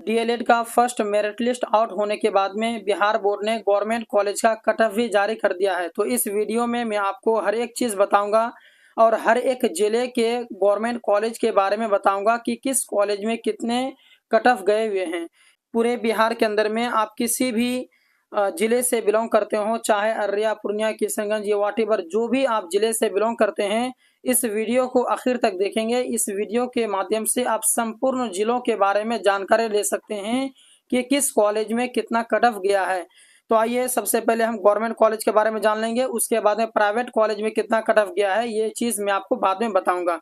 DElEd का first merit list out होने के बाद में बिहार बोर्ड ने गवर्नमेंट कॉलेज का कट ऑफ भी जारी कर दिया है। तो इस वीडियो में मैं आपको हर एक चीज़ बताऊंगा और हर एक जिले के गवर्नमेंट कॉलेज के बारे में बताऊंगा कि किस कॉलेज में कितने कट ऑफ गए हुए हैं। पूरे बिहार के अंदर में आप किसी भी जिले से बिलोंग करते हो, चाहे अररिया, पूर्णिया, किशनगंज या व्हाटएवर जो भी आप जिले से बिलोंग करते हैं, इस वीडियो को आखिर तक देखेंगे। इस वीडियो के माध्यम से आप संपूर्ण जिलों के बारे में जानकारी ले सकते हैं कि किस कॉलेज में कितना कट ऑफ गया है। तो आइए सबसे पहले हम गवर्नमेंट कॉलेज के बारे में जान लेंगे, उसके बाद में प्राइवेट कॉलेज में कितना कट ऑफ गया है ये चीज़ मैं आपको बाद में बताऊंगा।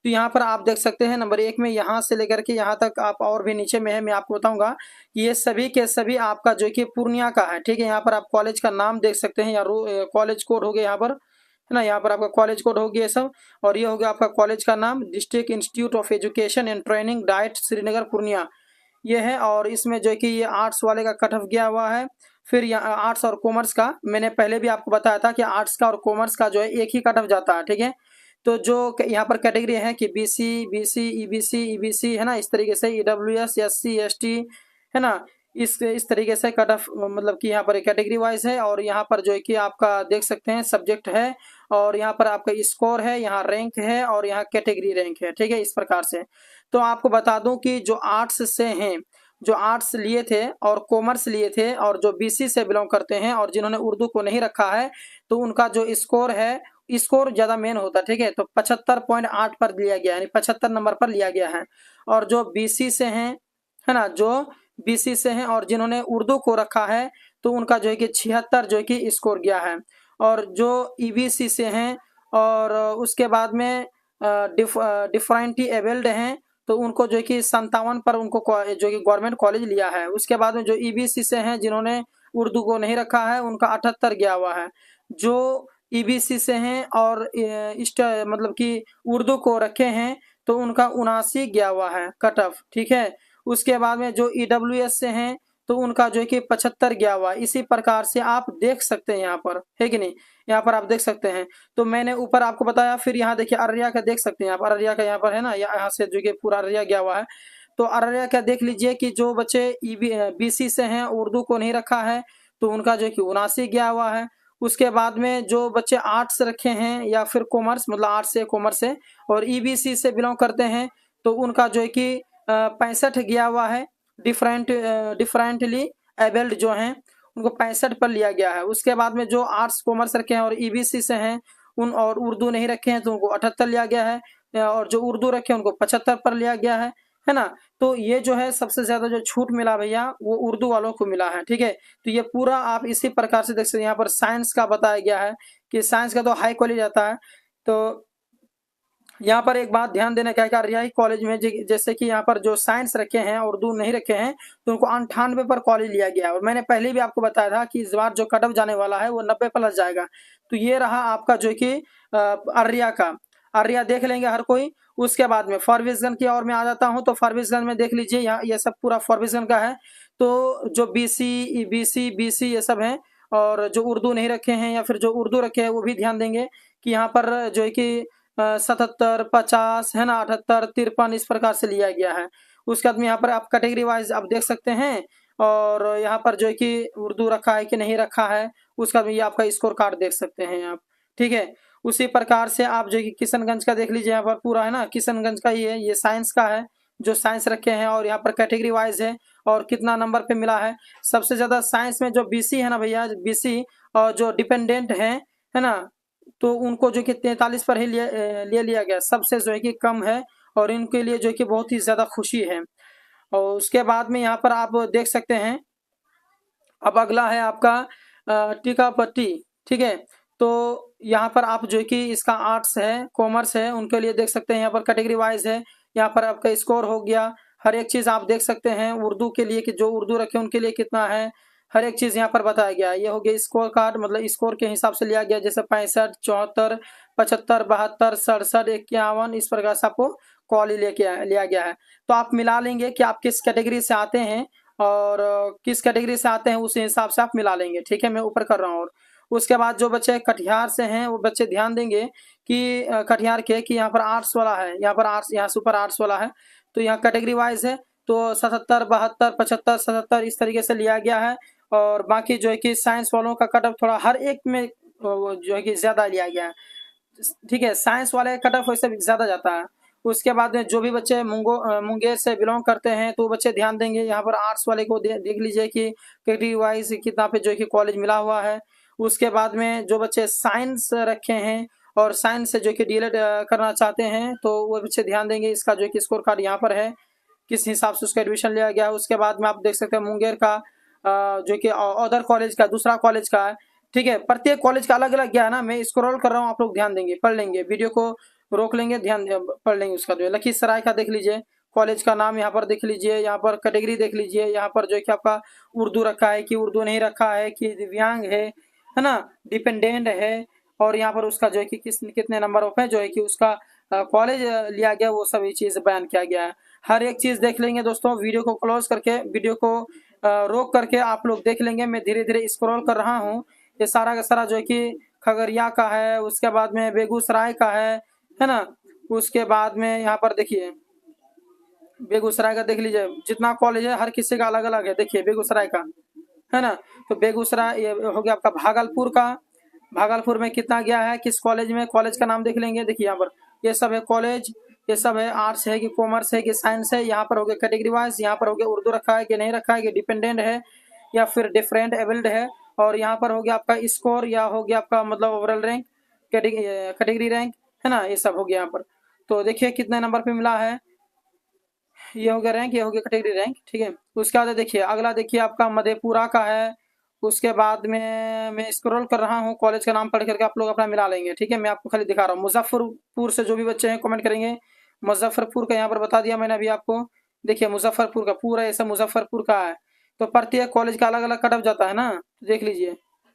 तो यहाँ पर आप देख सकते हैं नंबर 1 में यहाँ से लेकर के यहाँ तक आप और भी नीचे में है, मैं आपको बताऊंगा कि ये सभी के सभी आपका जो कि पूर्णिया का है। ठीक है, यहाँ पर आप कॉलेज का नाम देख सकते हैं या कॉलेज कोड हो गया यहाँ पर, है ना। यहाँ पर आपका कॉलेज कोड हो गया सब, और ये हो गया आपका कॉलेज का नाम, district institute of education and training diet Srinagar Purnia ये है। और इसमें जो कि ये आर्ट्स वाले का कट ऑफ गया हुआ है। फिर यहाँ आर्ट्स और कॉमर्स का मैंने पहले भी आपको बताया था कि आर्ट्स का और कॉमर्स का जो है एक ही कट ऑफ जाता है। ठीक है, तो जो यहाँ पर कैटेगरी है कि बीसी, ईबीसी है ना, इस तरीके से ईडब्ल्यूएस, एससी, एसटी है ना, इस तरीके से कट ऑफ मतलब कि यहाँ पर कैटेगरी वाइज है। और यहाँ पर जो है कि आपका देख सकते हैं सब्जेक्ट है, और यहाँ पर आपका स्कोर है, यहाँ रैंक है, और यहाँ कैटेगरी रैंक है। ठीक है, इस प्रकार से। तो आपको बता दूं कि जो आर्ट्स से हैं, जो आर्ट्स लिए थे और कॉमर्स लिए थे और जो बीसी से बिलोंग करते हैं और जिन्होंने उर्दू को नहीं रखा है, तो उनका जो स्कोर है, स्कोर ज़्यादा मेन होता है। ठीक है, तो 75.8 पर लिया गया है, यानी 75 नंबर पर लिया गया है। और जो बीसी से हैं, है ना, जो बीसी से हैं और जिन्होंने उर्दू को रखा है, तो उनका जो है कि 76 जो है कि स्कोर गया है। और जो ईबीसी से हैं और उसके बाद में डिफरेंटली एबल्ड हैं, तो उनको जो है कि 57 पर उनको जो कि गवर्नमेंट कॉलेज लिया है। उसके बाद में जो ईबीसी से हैं जिन्होंने उर्दू को नहीं रखा है, उनका 78 गया हुआ है। जो ईबीसी से हैं और मतलब कि उर्दू को रखे हैं, तो उनका 79 गया हुआ है कट ऑफ। ठीक है, उसके बाद में जो ईडब्ल्यूएस से हैं, तो उनका जो है कि 75 गया हुआ है। इसी प्रकार से आप देख सकते हैं यहाँ पर, है कि नहीं, यहाँ पर आप देख सकते हैं। तो मैंने ऊपर आपको बताया। फिर यहाँ देखिए अररिया का देख सकते हैं आप, अररिया का यहाँ पर है ना, यहाँ से जो कि पूरा अररिया गया हुआ है। तो अररिया का देख लीजिए कि जो बच्चे बीसी से हैं, उर्दू को नहीं रखा है, तो उनका जो है कि 79 गया हुआ है। उसके बाद में जो बच्चे आर्ट्स रखे हैं या फिर कॉमर्स, मतलब आर्ट्स से कॉमर्स से और ईबीसी से बिलोंग करते हैं, तो उनका जो है कि 65 गया हुआ है। डिफरेंटली एबल्ड जो हैं उनको 65 पर लिया गया है। उसके बाद में जो आर्ट्स कॉमर्स रखे हैं और ईबीसी से हैं उन और उर्दू नहीं रखे हैं, तो उनको 78 लिया गया है। और जो उर्दू रखे हैं उनको 75 पर लिया गया है ना। तो ये जो है सबसे ज्यादा जो छूट मिला भैया वो उर्दू वालों को मिला है। ठीक है, तो ये पूरा आप इसी प्रकार से देख सकते हैं। यहाँ पर साइंस का बताया गया है कि साइंस का तो हाई क्वालिटी आता है। तो यहाँ पर एक बात ध्यान देने का है, रियाई कॉलेज में जैसे कि यहाँ पर जो साइंस रखे हैं और उर्दू नहीं रखे हैं, तो उनको 98 पर कॉलेज लिया गया है। और मैंने पहले भी आपको बताया था कि इस बार जो कट ऑफ जाने वाला है वो 90 प्लस जाएगा। तो ये रहा आपका जो कि अररिया का। अररिया देख लेंगे हर कोई। उसके बाद में फॉरबिसगंज की ओर में आ जाता हूँ। तो फॉरबिसगंज में देख लीजिए, यहाँ ये सब पूरा फॉरबिसगंज का है। तो जो बीसी ये सब हैं, और जो उर्दू नहीं रखे हैं या फिर जो उर्दू रखे हैं वो भी ध्यान देंगे कि यहाँ पर जो है कि 77, 50 है ना, 78, 53 इस प्रकार से लिया गया है। उसके बाद में यहाँ पर आप कैटेगरी वाइज आप देख सकते हैं, और यहाँ पर जो है कि उर्दू रखा है कि नहीं रखा है, उसका भी आपका स्कोर कार्ड देख सकते हैं आप। ठीक है, उसी प्रकार से आप जो कि किशनगंज का देख लीजिए, यहाँ पर पूरा है ना, किशनगंज का ही है, ये साइंस का है, जो साइंस रखे हैं और यहाँ पर कैटेगरी वाइज है और कितना नंबर पे मिला है। सबसे ज्यादा साइंस में जो बीसी है ना भैया, बीसी और जो डिपेंडेंट है ना, तो उनको जो कि 43 पर ही ले लिया गया, सबसे जो है कि कम है। और इनके लिए जो कि बहुत ही ज़्यादा खुशी है। और उसके बाद में यहाँ पर आप देख सकते हैं, अब अगला है आपका टीकापट्टी। ठीक है, तो यहाँ पर आप जो कि इसका आर्ट्स है, कॉमर्स है, उनके लिए देख सकते हैं यहाँ पर कैटेगरी वाइज है। यहाँ पर आपका स्कोर हो गया, हर एक चीज़ आप देख सकते हैं। उर्दू के लिए कि जो उर्दू रखे उनके लिए कितना है, हर एक चीज़ यहाँ पर बताया गया है। ये हो गया स्कोर कार्ड, मतलब स्कोर के हिसाब से लिया गया, जैसे 65, 74, 75, 72, 67, 51 इस प्रकार से आपको कॉल लेके लिया गया है। तो आप मिला लेंगे कि आप किस कैटेगरी से आते हैं और किस कैटेगरी से आते हैं, उस हिसाब से आप मिला लेंगे। ठीक है, मैं ऊपर कर रहा हूँ। और उसके बाद जो बच्चे कटिहार से हैं वो बच्चे ध्यान देंगे कि कटिहार के कि यहाँ पर आर्ट्स वाला है, यहाँ पर आर्ट्स, यहाँ सुपर आर्ट्स वाला है, तो यहाँ कैटेगरी वाइज है। तो 77, 72, 75, 77 इस तरीके से लिया गया है। और बाकी जो है कि साइंस वालों का कट ऑफ थोड़ा हर एक में जो है कि ज़्यादा लिया गया है, ठीक है। साइंस वाले कट ऑफ वैसे ज़्यादा जाता है। उसके बाद में जो भी बच्चे मुंगेर से बिलोंग करते हैं तो बच्चे ध्यान देंगे। यहाँ पर आर्ट्स वाले को देख लीजिए कि कैटेगरी वाइज कितना पे जो है कि कॉलेज मिला हुआ है। उसके बाद में जो बच्चे साइंस रखे हैं और साइंस से जो कि डीएलएड करना चाहते हैं तो वो बच्चे ध्यान देंगे। इसका जो है कि स्कोर कार्ड यहाँ पर है, किस हिसाब से उसका एडमिशन लिया गया है। उसके बाद में आप देख सकते हैं मुंगेर का जो कि अदर कॉलेज का, दूसरा कॉलेज का है, ठीक है। प्रत्येक कॉलेज का अलग अलग गया है ना, मैं स्क्रॉल कर रहा हूँ, आप लोग ध्यान देंगे, पढ़ लेंगे, वीडियो को रोक लेंगे, ध्यान पढ़ लेंगे। उसका जो है लखीसराय का देख लीजिए, कॉलेज का नाम यहाँ पर देख लीजिए, यहाँ पर कैटेगरी देख लीजिए, यहाँ पर जो है कि आपका उर्दू रखा है कि उर्दू नहीं रखा है, कि दिव्यांग है ना, डिपेंडेंट है, और यहाँ पर उसका जो है कि कितने नंबर ऑफ है जो है कि उसका कॉलेज लिया गया, वो सभी चीज़ बयान किया गया है। हर एक चीज़ देख लेंगे दोस्तों। वीडियो को क्लोज करके, वीडियो को रोक करके आप लोग देख लेंगे। मैं धीरे धीरे स्क्रॉल कर रहा हूँ। ये सारा का सारा जो है कि खगड़िया का है, उसके बाद में बेगूसराय का है ना। उसके बाद में यहाँ पर देखिए बेगूसराय का देख लीजिए, जितना कॉलेज है हर किसी का अलग अलग है। देखिए बेगूसराय का है ना, तो बेगूसराय ये हो गया आपका। भागलपुर का, भागलपुर में कितना गया है, किस कॉलेज में, कॉलेज का नाम देख लेंगे। देखिए यहाँ पर ये सब है कॉलेज, ये सब है आर्ट्स है कि कॉमर्स है कि साइंस है। यहाँ पर हो गया कैटेगरी वाइज, यहाँ पर हो गया उर्दू रखा है कि नहीं रखा है, कि डिपेंडेंट है या फिर डिफरेंट एबल्ड है। और यहाँ पर हो गया आपका स्कोर, या हो गया आपका मतलब ओवरऑल रैंक, कैटेगरी रैंक, है ना, ये सब हो गया यहाँ पर। तो देखिए कितने नंबर पे मिला है, ये हो गया रैंक, ये हो गया कैटेगरी रैंक, ठीक है। उसके बाद देखिए अगला, देखिए आपका मधेपुरा का है। उसके बाद में मैं स्क्रॉल कर रहा हूँ, कॉलेज का नाम पढ़ करके आप लोग अपना मिला लेंगे, ठीक है। मैं आपको खाली दिखा रहा हूँ। मुजफ्फरपुर से जो भी बच्चे हैं कमेंट करेंगे। मुजफ्फरपुर का यहाँ पर बता दिया मैंने अभी आपको। देखिए मुजफ्फरपुर का पूरा ऐसा मुजफ्फरपुर का है। तो प्रत्येक कॉलेज का अलग अलग कट ऑफ जाता है ना, देख लीजिए,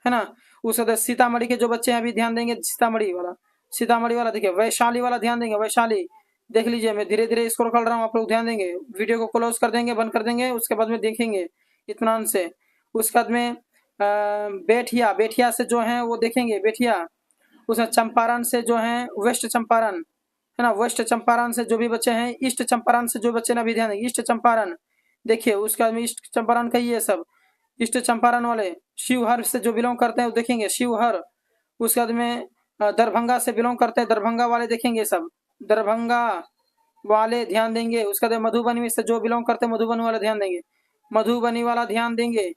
है ना। उसके बाद सीतामढ़ी के जो बच्चे हैं अभी ध्यान देंगे, सीतामढ़ी वाला देखिए, वैशाली वाला ध्यान देंगे, वैशाली देख लीजिए। मैं धीरे धीरे स्क्रॉल कर रहा हूँ, आप लोग ध्यान देंगे। वीडियो को क्लोज कर देंगे, बंद कर देंगे, उसके बाद में देखेंगे इत्मीनान से। उसके बाद में बेठिया से जो है वो देखेंगे, बेठिया। उसमें चंपारण से जो है वेस्ट चंपारण, है ना, वेस्ट चंपारण से जो भी बच्चे हैं, ईस्ट चंपारण से जो बच्चे ना, भी ध्यान देंगे, ईस्ट चंपारण देखिए। उसके बाद में ईस्ट चंपारण का ये सब ईस्ट चंपारण वाले। शिवहर से जो बिलोंग करते हैं वो देखेंगे, शिवहर। उसके बाद में दरभंगा से बिलोंग करते हैं, दरभंगा वाले देखेंगे सब, दरभंगा वाले ध्यान देंगे। उसके बाद मधुबनी से जो बिलोंग करते हैं, मधुबनी वाला ध्यान देंगे, मधुबनी वाला ध्यान देंगे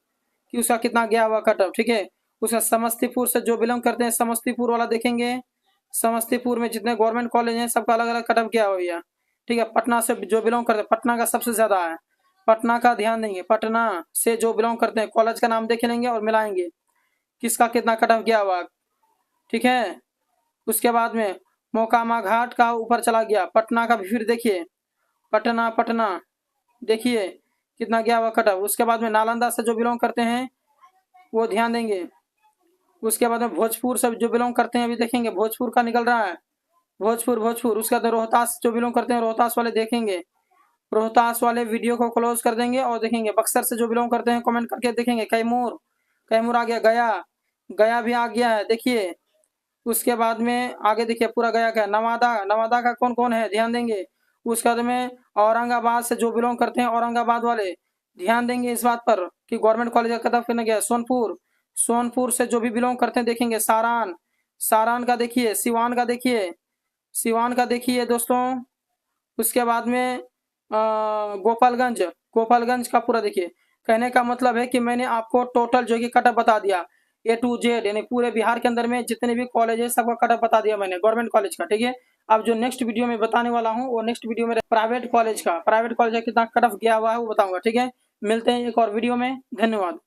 कि उसका कितना गया हुआ कट ऑफ, ठीक है। उसका समस्तीपुर से जो बिलोंग करते हैं, समस्तीपुर वाला देखेंगे। समस्तीपुर में जितने गवर्नमेंट कॉलेज हैं सबका अलग अलग कट ऑफ गया हुआ, ठीक है। पटना से जो बिलोंग करते हैं, पटना का सबसे ज्यादा है, पटना का ध्यान देंगे। पटना से जो बिलोंग करते हैं, कॉलेज का नाम देख लेंगे और मिलाएंगे किसका कितना कट ऑफ गया हुआ, ठीक है। उसके बाद में मोकामा घाट का ऊपर चला गया, पटना का भी फिर देखिए, पटना देखिए कितना गया हुआ कट ऑफ। उसके बाद में नालंदा से जो बिलोंग करते हैं वो ध्यान देंगे। उसके बाद में भोजपुर से जो बिलोंग करते हैं अभी देखेंगे, भोजपुर का निकल रहा है, भोजपुर। उसके बाद रोहतास जो बिलोंग करते हैं, रोहतास वाले देखेंगे, रोहतास वाले वीडियो को क्लोज कर देंगे और देखेंगे। बक्सर से जो बिलोंग करते हैं कमेंट करके देखेंगे। कैमूर आ गया, गया भी आ गया है, देखिए। उसके बाद में आगे देखिए पूरा गया का, नवादा का कौन कौन है ध्यान देंगे। उसके बाद में औरंगाबाद से जो बिलोंग करते हैं, औरंगाबाद वाले ध्यान देंगे इस बात पर कि गवर्नमेंट कॉलेज का कदम करने गया। सोनपुर से जो भी बिलोंग करते हैं देखेंगे। सारान का देखिए, सिवान का देखिए दोस्तों। उसके बाद में गोपालगंज का पूरा देखिए। कहने का मतलब है कि मैंने आपको टोटल जो कि कटअप बता दिया, A to Z, यानी पूरे बिहार के अंदर में जितने भी कॉलेज है सबका कटअप बता दिया मैंने, गवर्नमेंट कॉलेज का, ठीक है। अब जो नेक्स्ट वीडियो में बताने वाला हूँ वो नेक्स्ट वीडियो में प्राइवेट कॉलेज का कितना कटअप गया हुआ है वो बताऊंगा, ठीक है। मिलते हैं एक और वीडियो में, धन्यवाद।